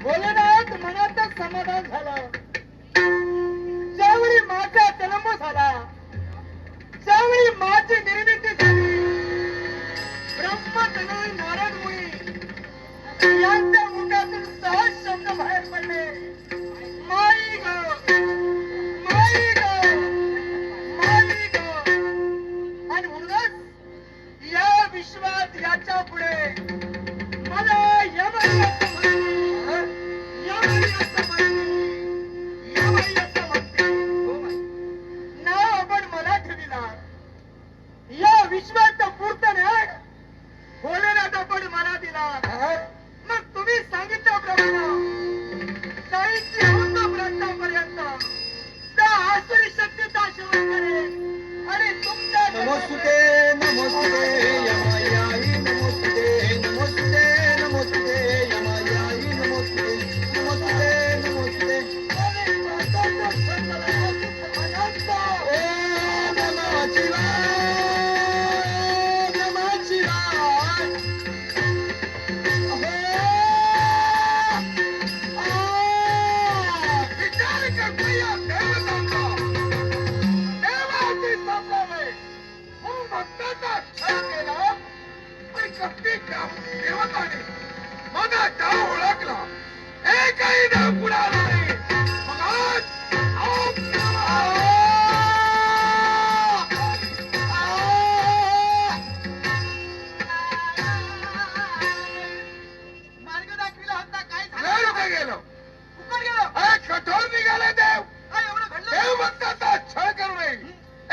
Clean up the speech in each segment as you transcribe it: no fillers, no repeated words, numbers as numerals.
भोलेनाथ मनातच समाधान झालं. ज्यावेळी नमोस्तुते नमोस्तुते यमायाई नमोस्तुते नमोस्तुते नमोस्तुते यमायाई नमोस्तुते नमोस्तुते नमोस्तुते ओम नमः शिवाय नमः शिवाय विचार करतोय देवतांचा देवाची सापडावे म्हणून भक्ताचा छळ केला आणि कपटी देवताने माझा डाव ओळखला एकही डाव बुडाला नाही मग आज ओम नमः मार्ग दाखविला होता काय लय झालं लोकं गेलो फुकट गेलो अरे कठोर निघाले देव काय एवढं घडलं देव भक्ताचा छळ करू नये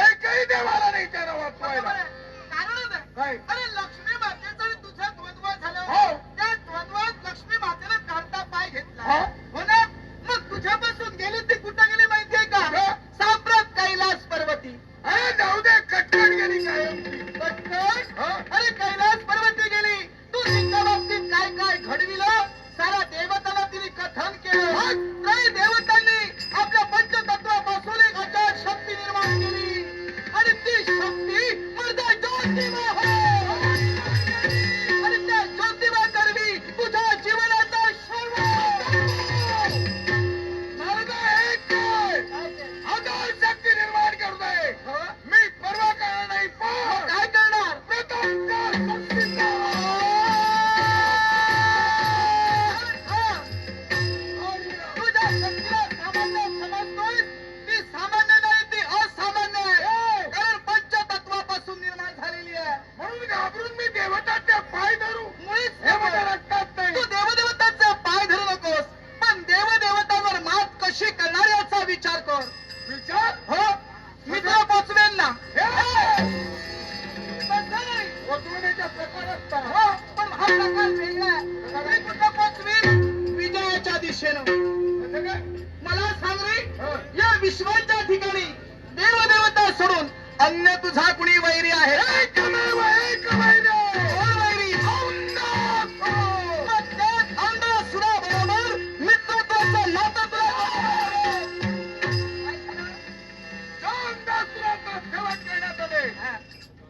एकही देवाला नाही त्याला वाचवायला कारणच आहे काय अरे लक्ष्मी मातेचं आणि तुझं द्वंद्व झालं हो. त्या द्वंद्वात लक्ष्मी मातेनं काढता पाय घेतला हा. हो ना मग तुझ्यापासून गेली ती कुठं गेली माहितीये का का? साप्रत कैलास पर्वती अरे जाऊ दे कटकट गेली कायमची पटकन हा? अरे कैलास पर्वती गेली तू तिच्या बाबतीत काय काय घडविलं सारा देवताला तिने कथन केलं त्रय देवतांनी आपल्या पंचतत्वापासून एक अजात शक्ती निर्माण केली आणि ती शक्ती म्हणजे ज्योतिबा होय. आणि त्या ज्योतिबा करवी तुझ्या जीवनाचा मार्ग एक काय आधार शक्ती निर्माण करू दे मी परवा करणार नाही पण काय करणार प्रथम त्या शक्तीचा तुझ्या शक्तीला सामान्य समजतोय ती सामान्य नाही ती असामान्य आहे कारण पंचतत्वापासून निर्माण झालेली आहे म्हणून घाबरून मी देवताचे पाय धरू मुळीच हे माझ्या रक्तात नाही तू देवदेवतांचा पाय धरू नकोस पण देवदेवतांवर मात कशी करणार याचा विचार कर विचार हो मी तुला पोचवेन ना हे तसं नाही. वधूनेच्या प्रकार असतात हो पण हा प्रकार वेगळा आहे मी कुठं पोचवीन विजयाच्या दिशेनं कसं काय मला सांग रे हं. या विश्वाच्या ठिकाणी देवदेवता सोडून अन्य तुझा कुणी वैरी आहे एकमेव एक महिने कोण वैरी मग त्यात अंधासुराबरोबर मित्रत्वाचं नातं तुला करण्यात आले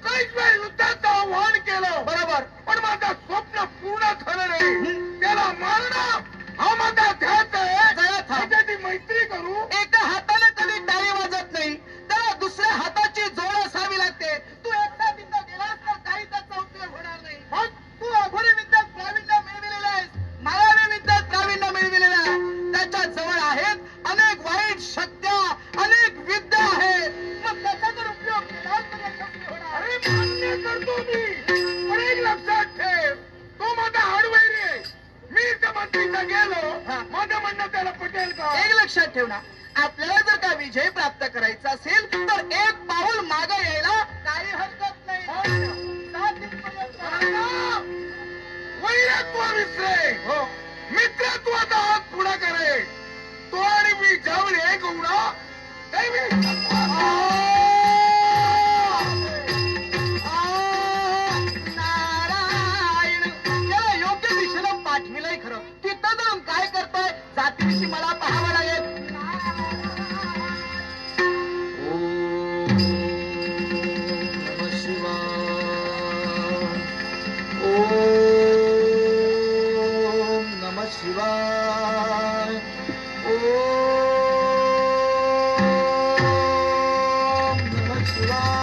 कैक वेळ युद्धाचं आव्हान केलं बरोबर पण माझं स्वप्न पूर्ण झालं नाही त्याला मारणं हा माझा ध्यास आहे जरा थांब. त्याच्याशी मैत्री करू एका हाताने कधी टाळी वाजत नाही त्याला दुसऱ्या हाताची जोड असावी लागते तू एकटा तिथं गेलास तर काही त्याचा उपयोग होणार नाही मग तू अघोरी विद्यात प्रावीण्य मिळविलेला आहेस मायावी विद्यात प्रावीण्य मिळविलेला आहे त्याच्या जवळ आहेत अनेक वाईट शक्त्या अनेक विद्या आहेत मग त्याचा जर उपयोग केला तर यशस्वी होणार अरे मान्य करतो मी पण एक लक्षात ठेव तो माझा हाडवैरी आहे मी त्या मंत्रीचा गेलो हा. माझं म्हणणं त्याला पटेल का एक लक्षात ठेव ना आपल्याला जर का विजय प्राप्त करायचा असेल तर एक पाऊल मागे यायला काही हरकत नाही सात दिवसापर्यंत. वैरत्व विसरे हो मित्रत्वाचा हात पुढा करे तो आणि मी जाऊन एक उडा नारायण त्याला योग्य दिशेला पाठविलंय खरं तिथं जाऊन काय करतोय जातीविषयी मला पाहावं लागेल नमः शिवाय ओम नमः शिवाय ओम नमः शिवाय